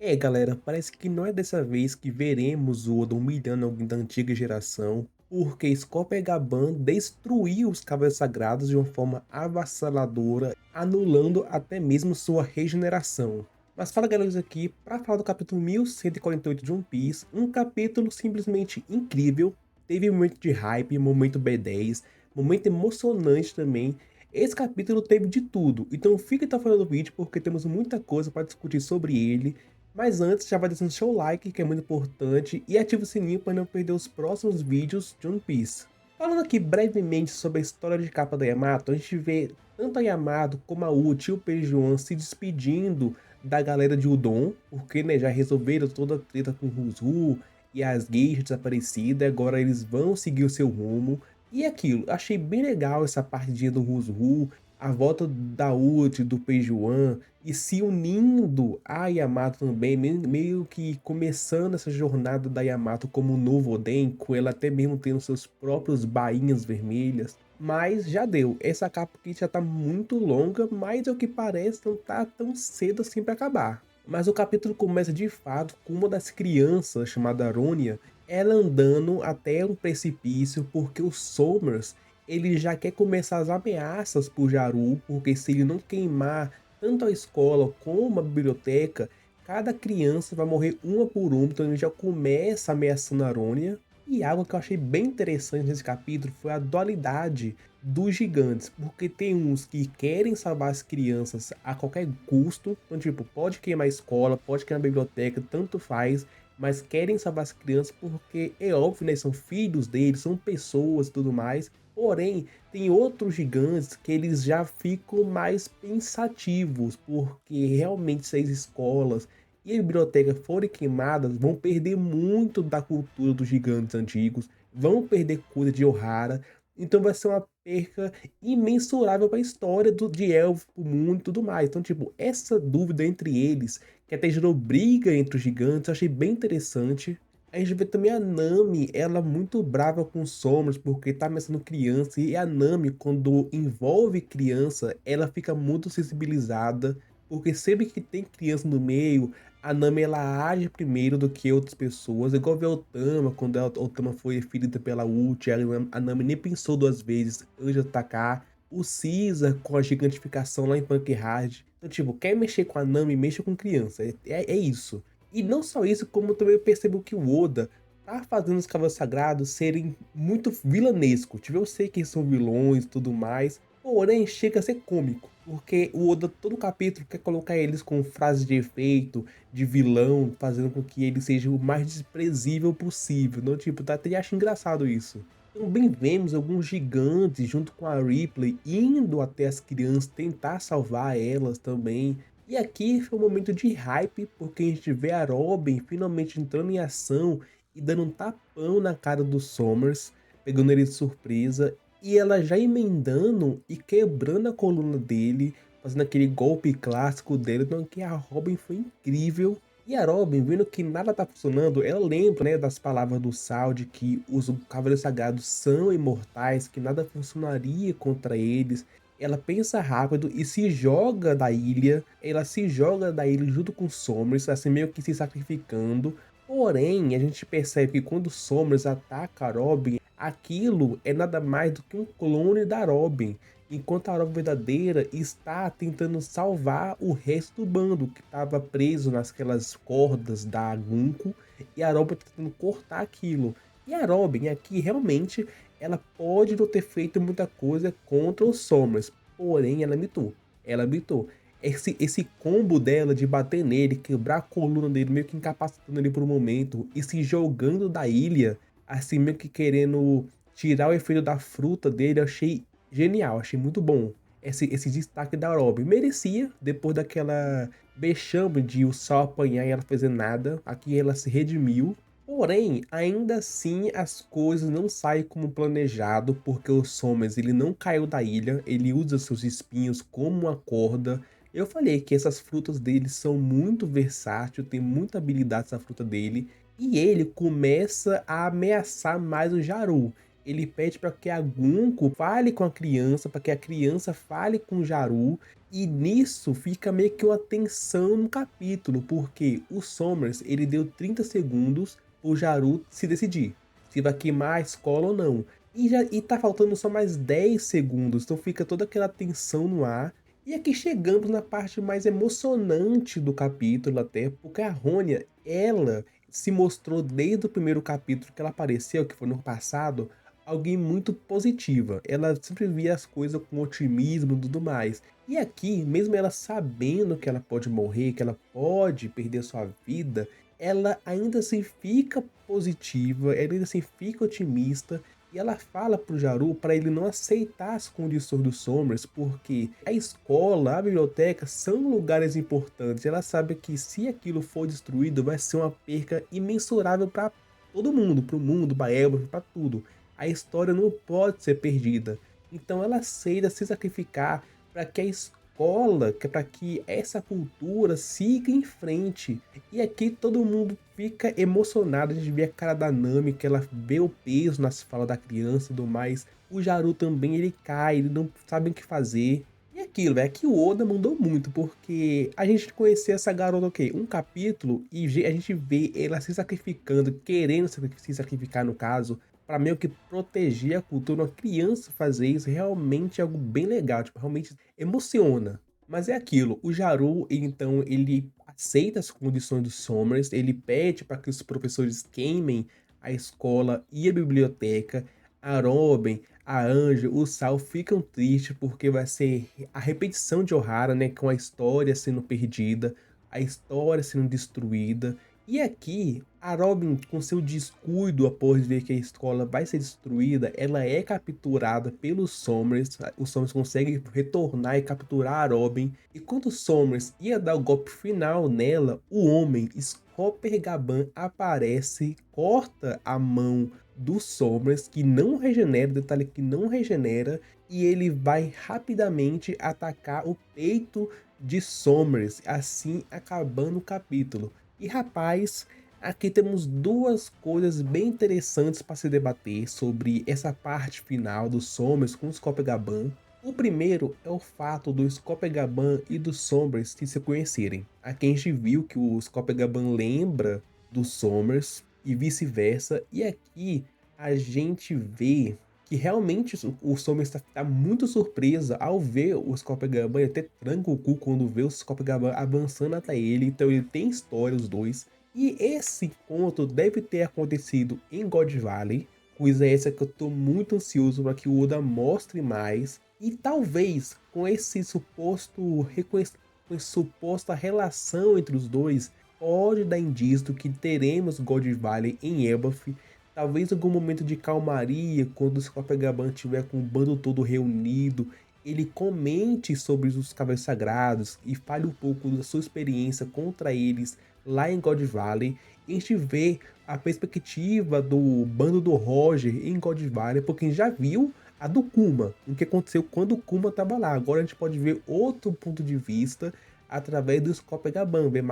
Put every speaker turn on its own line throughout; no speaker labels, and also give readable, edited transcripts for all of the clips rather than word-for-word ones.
É, galera, parece que não é dessa vez que veremos o Oda humilhando alguém da antiga geração, porque Scorpion destruiu os Cavaleiros Sagrados de uma forma avassaladora, anulando até mesmo sua regeneração. Mas fala, galera, aqui para falar do capítulo 1148 de One Piece, um capítulo simplesmente incrível, teve um momento de hype, momento B10, momento emocionante também. Esse capítulo teve de tudo, então fica até o final do vídeo porque temos muita coisa para discutir sobre ele. Mas antes, já vai deixando seu like, que é muito importante, e ativa o sininho para não perder os próximos vídeos de One Piece. Falando aqui brevemente sobre a história de capa da Yamato, a gente vê tanto a Yamato como a Uchi e o Pejuan se despedindo da galera de Udon, porque já resolveram toda a treta com o Ruzu e as geishas desaparecidas, agora eles vão seguir o seu rumo. E aquilo, achei bem legal essa partidinha do Ruzu, a volta da Uchi, do Pejuan, e se unindo a Yamato também, meio que começando essa jornada da Yamato como um novo Oden, com ela até mesmo tendo seus próprios bainhas vermelhas. Mas já deu, essa capa aqui já tá muito longa, mas ao que parece não tá tão cedo assim para acabar. Mas o capítulo começa de fato com uma das crianças, chamada Aronia, ela andando até um precipício porque o Somers ele já quer começar as ameaças por Jaru, porque se ele não queimar tanto a escola como a biblioteca, cada criança vai morrer uma por uma, então ele já começa ameaçando a Arônia. E algo que eu achei bem interessante nesse capítulo foi a dualidade dos gigantes, porque tem uns que querem salvar as crianças a qualquer custo, então tipo, pode queimar a escola, pode queimar a biblioteca, tanto faz, mas querem salvar as crianças porque é óbvio, né, são filhos deles, são pessoas e tudo mais. Porém, tem outros gigantes que eles já ficam mais pensativos, porque realmente se as escolas e a biblioteca forem queimadas, vão perder muito da cultura dos gigantes antigos, vão perder coisa de Ohara, então vai ser uma perca imensurável para a história de Elfo, o mundo e tudo mais. Então, tipo, essa dúvida entre eles, que até gerou briga entre os gigantes, eu achei bem interessante. A gente vê também a Nami, ela muito brava com o Somers, porque tá ameaçando criança, e a Nami, quando envolve criança, ela fica muito sensibilizada, porque sempre que tem criança no meio, a Nami ela age primeiro do que outras pessoas, igual ver a Otama, quando a Otama foi ferida pela ult, a Nami nem pensou duas vezes antes de atacar. O Caesar com a gigantificação lá em Punk Hard. Então, tipo, quer mexer com a Nami, mexa com criança. É isso. E não só isso, como também eu percebo que o Oda tá fazendo os Cavaleiros Sagrados serem muito vilanescos. Tipo, eu sei que eles são vilões e tudo mais, porém chega a ser cômico. Porque o Oda, todo capítulo, quer colocar eles com frases de efeito, de vilão, fazendo com que eles sejam o mais desprezível possível. Não, tipo, tá, até acho engraçado isso. Também vemos alguns gigantes junto com a Ripley indo até as crianças tentar salvar elas também. E aqui foi um momento de hype, porque a gente vê a Robin finalmente entrando em ação e dando um tapão na cara do Somers, pegando ele de surpresa, e ela já emendando e quebrando a coluna dele, fazendo aquele golpe clássico dele. Então aqui a Robin foi incrível. E a Robin, vendo que nada tá funcionando, ela lembra, né, das palavras do Sal, de que os Cavaleiros Sagrados são imortais, que nada funcionaria contra eles. Ela pensa rápido e se joga da ilha. Ela se joga da ilha junto com Somers, assim meio que se sacrificando. Porém, a gente percebe que quando Somers ataca a Robin, aquilo é nada mais do que um clone da Robin. Enquanto a Robin verdadeira está tentando salvar o resto do bando que estava preso nasquelas cordas da Gunko, e a Robin está tentando cortar aquilo. E a Robin aqui realmente ela pode não ter feito muita coisa contra os Somers, porém ela mitou. Ela mitou. Esse combo dela de bater nele, quebrar a coluna dele, meio que incapacitando ele por um momento e se jogando da ilha, assim meio que querendo tirar o efeito da fruta dele, eu achei genial, achei muito bom. Esse destaque da Robin merecia, depois daquela vexame de o Sol apanhar e ela fazer nada, aqui ela se redimiu. Porém, ainda assim as coisas não saem como planejado, porque o Somers ele não caiu da ilha, ele usa seus espinhos como uma corda. Eu falei que essas frutas dele são muito versáteis, tem muita habilidade essa fruta dele, e ele começa a ameaçar mais o Jaru. Ele pede para que a Gunko fale com a criança, para que a criança fale com o Jaru, E nisso fica meio que uma tensão no capítulo, porque o Somers, ele deu 30 segundos pro Jaru se decidir se vai queimar a escola ou não. E tá faltando só mais 10 segundos, então fica toda aquela tensão no ar. E aqui chegamos na parte mais emocionante do capítulo até, porque a Rônia, ela se mostrou desde o primeiro capítulo que ela apareceu, que foi no passado, alguém muito positiva. Ela sempre via as coisas com otimismo e tudo mais. E aqui, mesmo ela sabendo que ela pode morrer, que ela pode perder sua vida, ela ainda assim fica positiva, ela ainda assim fica otimista. E ela fala pro Jaru para ele não aceitar as condições do Somers, porque a escola, a biblioteca são lugares importantes. Ela sabe que se aquilo for destruído, vai ser uma perca imensurável para todo mundo, para o mundo, para Elba, para tudo. A história não pode ser perdida. Então ela aceita se sacrificar para que a escola, para que essa cultura siga em frente. E aqui todo mundo fica emocionado, a gente vê a cara da Nami, que ela vê o peso nas falas da criança e tudo mais. O Jaru também, ele cai, ele não sabe o que fazer. E aquilo, é que o Oda mandou muito, porque a gente conhecia essa garota, ok, um capítulo, e a gente vê ela se sacrificando, querendo se sacrificar no caso, para meio que proteger a cultura. Uma criança fazer isso realmente é algo bem legal, tipo, realmente emociona. Mas é aquilo, o Jaru, então, ele aceita as condições dos Somers, ele pede para que os professores queimem a escola e a biblioteca. A Robin, a Anja, o Sal ficam tristes porque vai ser a repetição de Ohara, né, com a história sendo perdida, a história sendo destruída. E aqui, a Robin, com seu descuido após ver que a escola vai ser destruída, ela é capturada pelos Somers. Os Somers conseguem retornar e capturar a Robin. E quando o Somers ia dar o golpe final nela, o homem, Scopper Gaban, aparece, corta a mão do Somers, que não regenera, detalhe que não regenera, e ele vai rapidamente atacar o peito de Somers, assim acabando o capítulo. E rapaz, aqui temos duas coisas bem interessantes para se debater sobre essa parte final do Somers com o Scopegaban. O primeiro é o fato do Scopegaban e do Somers se conhecerem. Aqui a gente viu que o Scopegaban lembra do Somers e vice-versa. E aqui a gente vê que realmente o Somers está muito surpresa ao ver o Scopegaban, ele até tranca o cu quando vê o Scopegaban avançando até ele. Então ele tem história os dois. E esse encontro deve ter acontecido em God Valley, coisa essa que eu tô muito ansioso para que o Oda mostre mais. E talvez com esse com essa suposta relação entre os dois, pode dar indício que teremos God Valley em Elbaf. Talvez algum momento de calmaria, quando o Scopegaban estiver com o bando todo reunido, ele comente sobre os Cavaleiros Sagrados e fale um pouco da sua experiência contra eles lá em God Valley. E a gente vê a perspectiva do bando do Roger em God Valley, porque a gente já viu a do Kuma, o que aconteceu quando o Kuma estava lá. Agora a gente pode ver outro ponto de vista através do Scopegaban, ver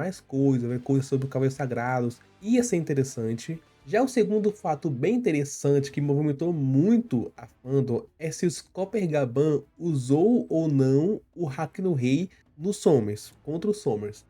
coisas sobre os Cavaleiros Sagrados. Ia ser interessante. Já o segundo fato bem interessante que movimentou muito a fandom é se o Scopegaban usou ou não o Hack no Rei no Somers, contra o Somers.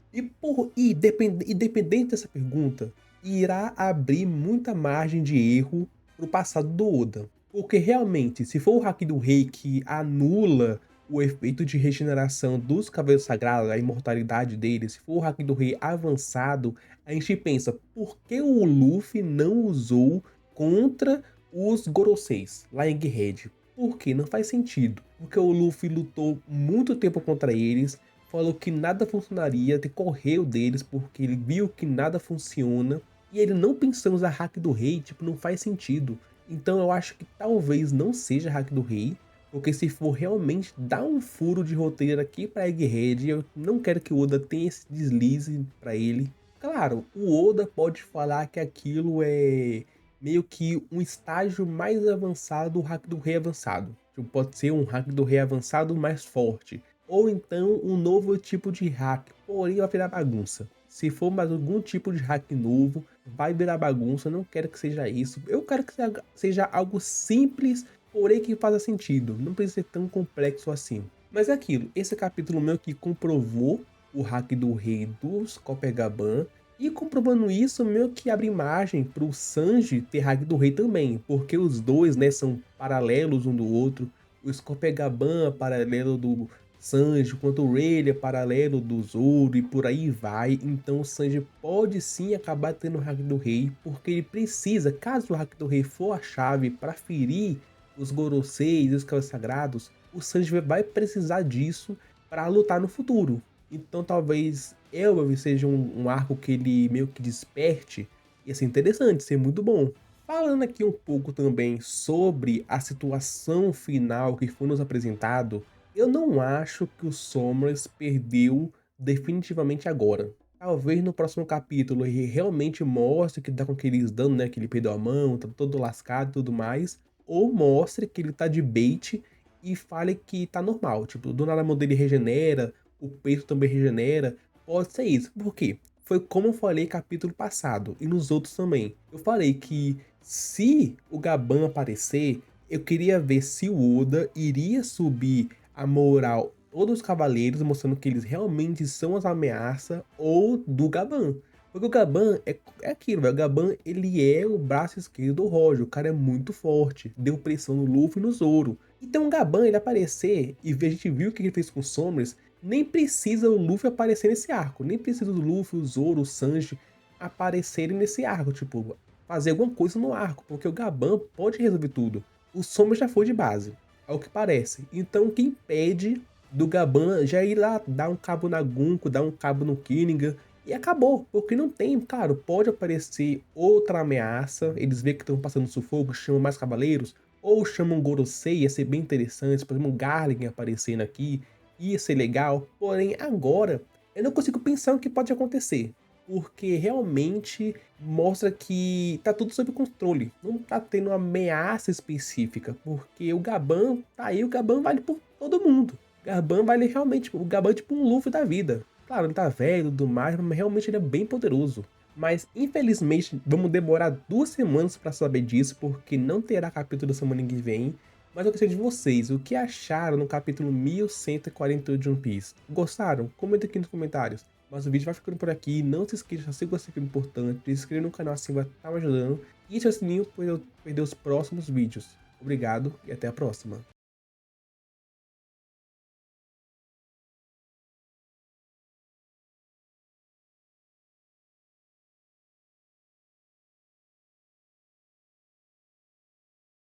Independente dessa pergunta, irá abrir muita margem de erro pro passado do Oda. Porque realmente, se for o Hack do Rei que anula o efeito de regeneração dos Cavaleiros Sagrados, a imortalidade deles, se for o Hack do Rei avançado, a gente pensa, por que o Luffy não usou contra os Goroseis lá em Egghead? Por que? Não faz sentido. Porque o Luffy lutou muito tempo contra eles, falou que nada funcionaria, correu deles porque ele viu que nada funciona, e ele não pensou em usar Hack do Rei, tipo, não faz sentido. Então eu acho que talvez não seja Hack do Rei, porque se for realmente dar um furo de roteiro aqui para Egghead, eu não quero que o Oda tenha esse deslize para ele. Claro, o Oda pode falar que aquilo é meio que um estágio mais avançado do Hack do Rei avançado. Tipo, pode ser um Hack do Rei avançado mais forte. Ou então um novo tipo de hack, porém vai virar bagunça. Se for mais algum tipo de hack novo, vai virar bagunça. Eu não quero que seja isso. Eu quero que seja algo simples, porém que faça sentido. Não precisa ser tão complexo assim. Mas é aquilo, esse capítulo meio que comprovou o hack do rei dos Coppergaban, e comprovando isso, meio que abre margem pro Sanji ter hack do rei também, porque os dois, né, são paralelos um do outro. O Coppergaban é paralelo do Sanji, enquanto o Rayleigh é paralelo do Zoro e por aí vai. Então o Sanji pode sim acabar tendo o hack do rei, porque ele precisa, caso o hack do rei for a chave para ferir os Goroseis e os Cabeças Sagrados, o Sanji vai precisar disso para lutar no futuro. Então talvez Elbaf seja um arco que ele meio que desperte, ia ser interessante, ser muito bom. Falando aqui um pouco também sobre a situação final que foi nos apresentado, eu não acho que o Sombras perdeu definitivamente agora. Talvez no próximo capítulo ele realmente mostre que tá com aqueles danos, né, que ele perdeu a mão, tá todo lascado e tudo mais, ou mostre que ele tá de bait e fale que tá normal, tipo, do nada a mão dele regenera, o peito também regenera, pode ser isso. Por quê? Foi como eu falei capítulo passado e nos outros também. Eu falei que se o Gaban aparecer, eu queria ver se o Oda iria subir a moral todos os cavaleiros, mostrando que eles realmente são as ameaças, ou do Gaban. Porque o Gaban é aquilo, velho. O Gaban, ele é o braço esquerdo do Roger. O cara é muito forte. Deu pressão no Luffy e no Zoro. Então o Gaban, ele aparecer, e a gente viu o que ele fez com o Sombras, nem precisa o Luffy aparecer nesse arco. Nem precisa do Luffy, o Zoro, o Sanji aparecerem nesse arco. Tipo, fazer alguma coisa no arco. Porque o Gaban pode resolver tudo. O Sombras já foi de base, ao que parece. Então o que impede do Gaban já ir lá dar um cabo na Gunko, dar um cabo no Kinnigan, e acabou, porque não tem, claro, pode aparecer outra ameaça, eles veem que estão passando sufoco, chamam mais cavaleiros, ou chamam Gorosei, ia ser bem interessante, por exemplo, um Garlic aparecendo aqui, ia ser legal, porém agora eu não consigo pensar o que pode acontecer, porque realmente mostra que tá tudo sob controle, não tá tendo uma ameaça específica, porque o Gaban tá aí, o Gaban vale por todo mundo. Gaban vale realmente, o Gaban é tipo um Luffy da vida. Claro, ele tá velho e tudo mais, mas realmente ele é bem poderoso. Mas infelizmente vamos demorar 2 semanas pra saber disso, porque não terá capítulo da semana que vem. Mas eu gostaria de vocês, o que acharam no capítulo 1148 de One Piece? Gostaram? Comenta aqui nos comentários. Mas o vídeo vai ficando por aqui, não se esqueça, se você é importante, se inscreva no canal assim vai estar me ajudando. E ative o sininho para eu perder os próximos vídeos. Obrigado e até a próxima.